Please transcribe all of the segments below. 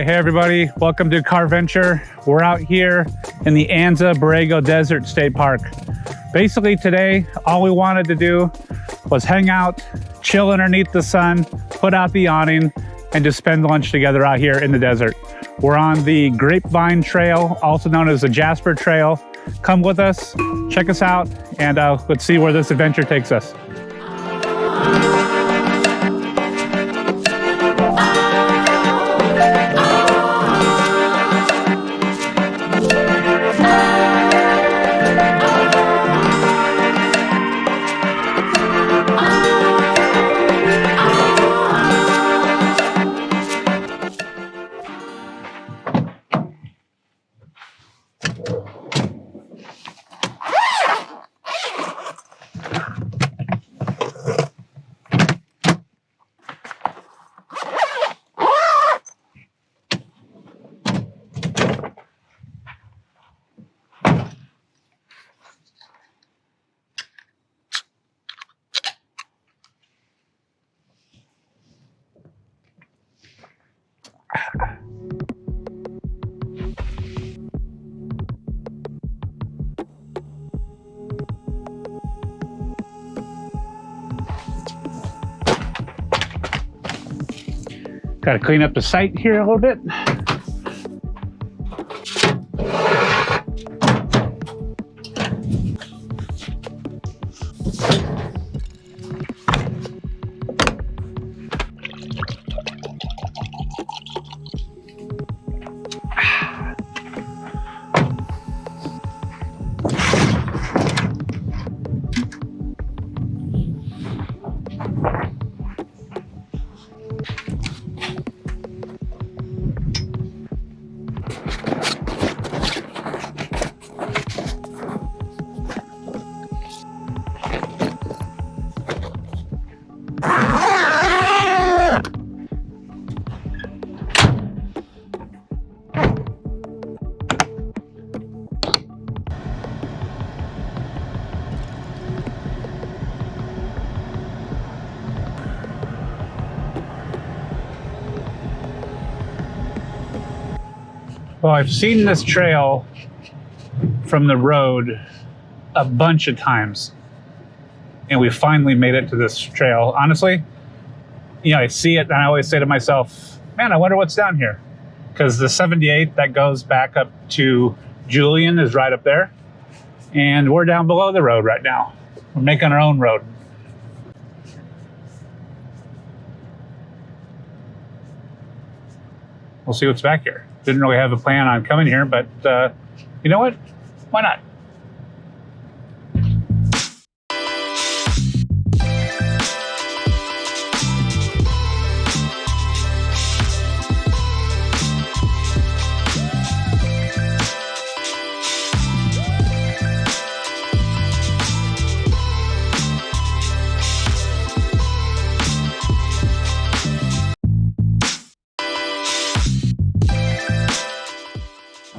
right, hey everybody, welcome to Car Venture. We're out here in the Anza Borrego State Park. Basically today, all we wanted to do was hang out, chill underneath the sun, put out the awning, and just spend lunch together out here in the desert. We're on the Grapevine Trail, also known as the Jasper Trail. Come with us, check us out, and let's see where this adventure takes us. Got to clean up the site here a little bit. Well, I've seen this trail from the road a bunch of times, and we finally made it to this trail. Honestly, you know, I see it and I always say to myself, man, I wonder what's down here. Because the 78 that goes back up to Julian is right up there, and we're down below the road right now. We're making our own road. We'll see what's back here. Didn't really have a plan on coming here, but you know what? Why not?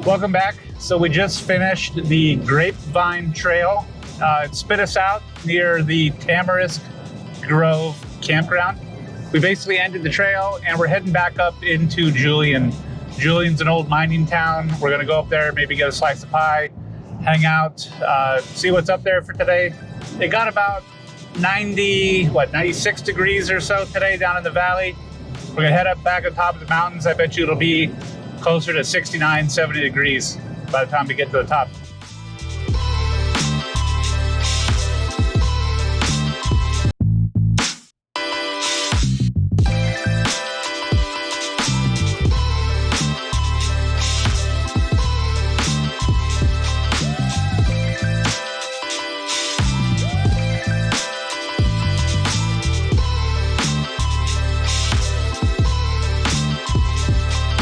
Welcome back. So we just finished the Grapevine Trail. It spit us out near the Tamarisk Grove campground. We basically ended the trail and we're heading back up into Julian. Julian's an old mining town. We're gonna go up there, maybe get a slice of pie, hang out, see what's up there for today. It got about 96 degrees or so today down in the valley. We're gonna head up back on top of the mountains. I bet you it'll be closer to 69, 70 degrees by the time we get to the top.